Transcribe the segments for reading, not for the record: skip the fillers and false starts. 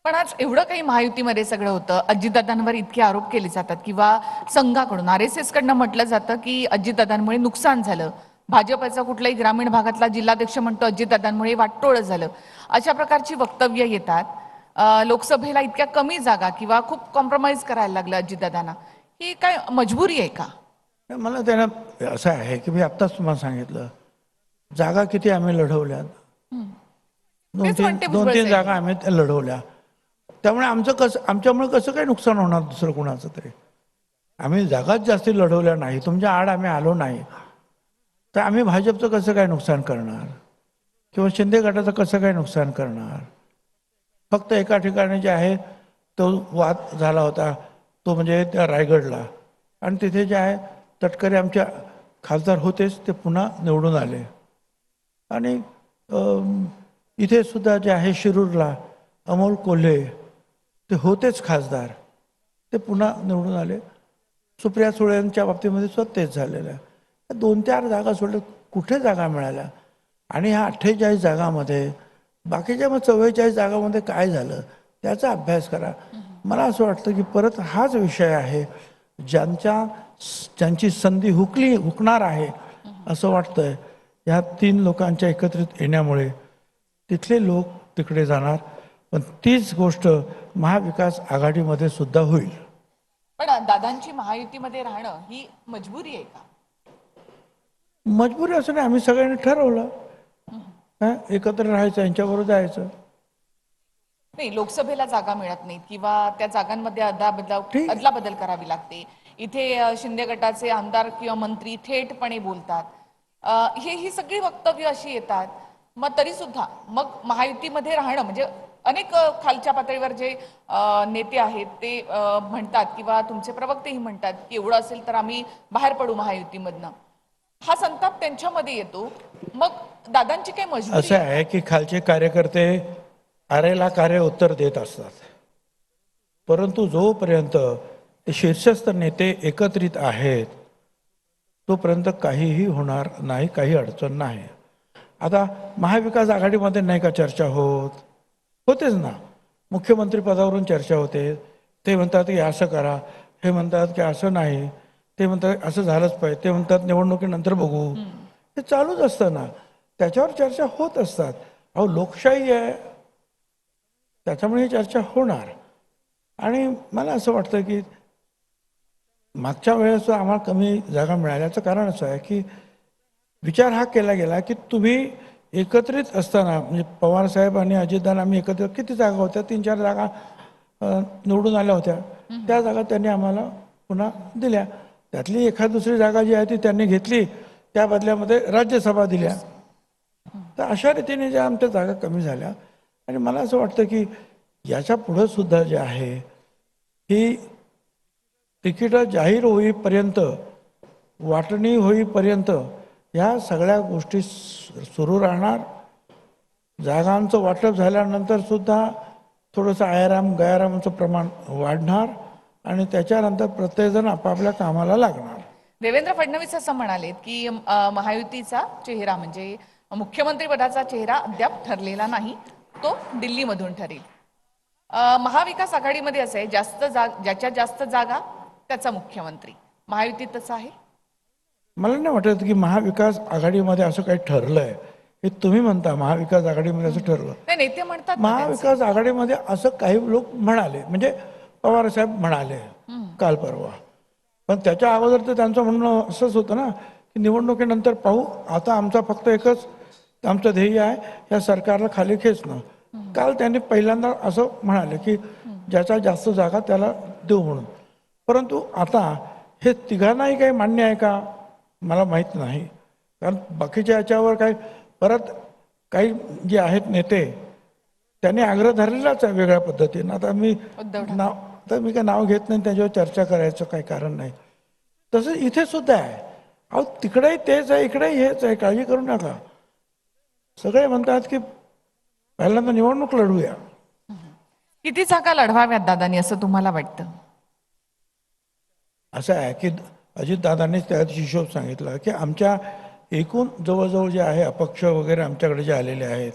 पण आज एवढं काही महायुतीमध्ये सगळं होतं, अजितदादांवर इतके आरोप केले जातात किंवा संघाकडून RSS कडनं म्हटलं जातं की अजितदादांमुळे नुकसान झालं. भाजपचा कुठलाही ग्रामीण भागातला जिल्हाध्यक्ष म्हणतो अजितदादांमुळे वाटोळं झालं. अशा प्रकारची वक्तव्य येतात. लोकसभेला इतक्या कमी जागा किंवा खूप कॉम्प्रोमाइज करायला लागलं अजितदादांना. ही काय मजबुरी आहे का? मला त्यानं असं आहे की मी आत्ताच तुम्हाला सांगितलं, जागा किती आम्ही लढवल्यात. दोन तेच तीन म्हणते दोन भुजबळ तीन साहेब. जागा आम्ही लढवल्या. त्यामुळे आमच्यामुळे कसं काही नुकसान होणार दुसरं कुणाचं तरी. आम्ही जागाच जास्ती लढवल्या नाही, तुमच्या आड आम्ही आलो नाही, तर आम्ही भाजपचं कसं काय नुकसान करणार किंवा शिंदे गटाचं कसं काय नुकसान करणार. फक्त एका ठिकाणी जे आहे तो वाद झाला होता, तो म्हणजे त्या रायगडला, आणि तिथे जे आहे तटकरे आमच्या खासदार होतेच, ते पुन्हा निवडून आले. आणि इथे सुद्धा जे आहे शिरूरला अमोल कोल्हे ते होतेच खासदार, ते पुन्हा निवडून आले. सुप्रिया सुळेंच्या बाबतीमध्ये सुद्धा तेच झालेलं आहे. 2-4 जागा सोडल्या, कुठे जागा मिळाल्या. आणि ह्या 48 जागामध्ये बाकीच्या मग 44 जागामध्ये काय झालं त्याचा अभ्यास करा. मला असं वाटतं की परत हाच विषय आहे, ज्यांची संधी हुकणार आहे असं वाटतंय. ह्या 3 लोकांच्या एकत्रित येण्यामुळे तिथले लोक तिकडे जाणार. पण तीच गोष्ट महाविकास आघाडीमध्ये सुद्धा होईल. पण दादांची महायुतीमध्ये राहणं ही मजबुरी आहे का? मजबुरी असं नाही, आम्ही सगळ्यांनी ठरवलं एकत्र राहायचं, यांच्याबरोबर जायचं. नाही, लोकसभेला जागा मिळत नाहीत किंवा त्या जागांमध्ये ठीक. अदलाबदल करावी लागते. इथे शिंदे गटाचे आमदार किंवा मंत्री थेटपणे बोलतात. ही सगळी वक्तव्य अशी येतात. मग तरी सुद्धा मग महायुतीमध्ये राहणं म्हणजे अनेक खालच्या पातळीवर जे नेते आहेत ते म्हणतात किंवा तुमचे प्रवक्तेही म्हणतात की एवढं असेल तर आम्ही बाहेर पडू महायुतीमधनं. हा संताप त्यांच्यामध्ये येतो. मग दादांची काय मजबुरी असं आहे का? आहे की खालचे कार्यकर्ते आरेला कार्य उत्तर देत असतात, परंतु जोपर्यंत ते शीर्षस्थ नेते एकत्रित आहेत तोपर्यंत काहीही होणार नाही, काही अडचण नाही. आता महाविकास आघाडीमध्ये नाही का चर्चा होतेच ना. मुख्यमंत्री पदावरून चर्चा होते. ते म्हणतात की असं करा, हे म्हणतात की असं नाही, ते म्हणतात असं झालंच पाहिजे, ते म्हणतात निवडणुकीनंतर बघू. हे चालूच असतं ना, त्याच्यावर चर्चा होत असतात. अहो लोकशाही आहे, त्याच्यामुळे ही चर्चा होणार. आणि मला असं वाटतं की मागच्या वेळेस आम्हाला कमी जागा मिळाल्याचं कारण असं आहे की विचार हा केला गेला की तुम्ही एकत्रित असताना, म्हणजे पवारसाहेब आणि अजितदादा आम्ही एकत्र, किती जागा होत्या, 3-4 जागा निवडून आल्या होत्या. त्या जागा त्यांनी आम्हाला पुन्हा दिल्या. त्यातली एखाद दुसरी जागा जी आहे ती त्यांनी घेतली, त्या बदल्यामध्ये राज्यसभा दिल्या. तर अशा रीतीने ज्या आमच्या जागा कमी झाल्या. आणि मला असं वाटतं की याच्या पुढं सुद्धा जे आहे ही तिकीटं जाहीर होईपर्यंत, वाटणी होईपर्यंत ह्या सगळ्या गोष्टी सुरू राहणार. जागांचं वाटप झाल्यानंतर सुद्धा थोडंसं आयाराम गयारामचं प्रमाण वाढणार आणि त्याच्यानंतर प्रत्येकजण आपापल्या कामाला लागणार. देवेंद्र फडणवीस असं म्हणालेत की महायुतीचा चेहरा म्हणजे मुख्यमंत्री पदाचा चेहरा अद्याप ठरलेला नाही, तो दिल्लीमधून ठरेल. महाविकास आघाडीमध्ये असं आहे, ज्याच्या जास्त जागा त्याचा मुख्यमंत्री. महायुतीत तसं आहे? मला नाही वाटत की महाविकास आघाडीमध्ये असं काही ठरलंय. हे तुम्ही म्हणता महाविकास आघाडीमध्ये असं ठरलं. नाही, नेते म्हणतात ना त्यांचे. महाविकास आघाडीमध्ये असं काही लोक म्हणाले, म्हणजे पवारसाहेब म्हणाले काल परवा. पण त्याच्या अगोदर तर त्यांचं म्हणणं असंच होतं ना की निवडणुकीनंतर पाहू, आता आमचा फक्त एकच आमचं ध्येय आहे, या सरकारला खाली खेचणं. काल त्यांनी पहिल्यांदा असं म्हणाले की ज्याच्या जास्त जागा त्याला देऊ म्हणून. परंतु आता हे तिघांनाही काही मान्य आहे का मला माहीत नाही. कारण बाकीच्या याच्यावर काही परत काही जे आहेत नेते त्यांनी आग्रह धरलेलाच आहे वेगळ्या पद्धतीनं. आता मी काय नाव घेत नाही, त्याच्यावर चर्चा करायचं काही कारण नाही. तसं इथे सुद्धा आहे. अहो तिकडेही तेच आहे, इकडेही हेच आहे, काळजी करू नका. सगळे म्हणतात की पहिल्यांदा निवडणूक लढूया. किती जागा लढवाव्यात दादांनी असं तुम्हाला वाटतं? असं आहे की अजितदादांनीच त्या दिवशी हिशोब सांगितला की आमच्या एकूण जवळजवळ जे आहे अपक्ष वगैरे आमच्याकडे जे आलेले आहेत,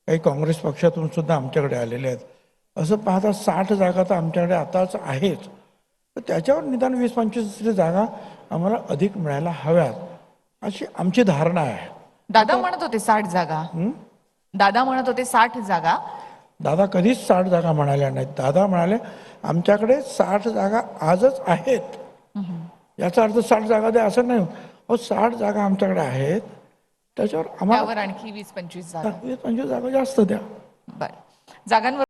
काही काँग्रेस पक्षातून सुद्धा आमच्याकडे आलेले आहेत, असं पाहता 60 जागा तर आमच्याकडे आताच आहेच, तर त्याच्यावर निदान 20-25 जागा आम्हाला अधिक मिळायला हव्यात अशी आमची धारणा आहे. दादा म्हणत होते 60 जागा. दादा म्हणत होते 60 जागा. दादा कधीच 60 जागा म्हणाल्या नाहीत. दादा म्हणाले आमच्याकडे 60 जागा आजच आहेत. याचा अर्थ 60 जागा द्या असं नाही. 60 जागा आमच्याकडे आहेत, त्याच्यावर आम्हाला त्यावर आणखी 20-25 जागा. 20-25 जागा जास्त द्या. बरं. जागांवर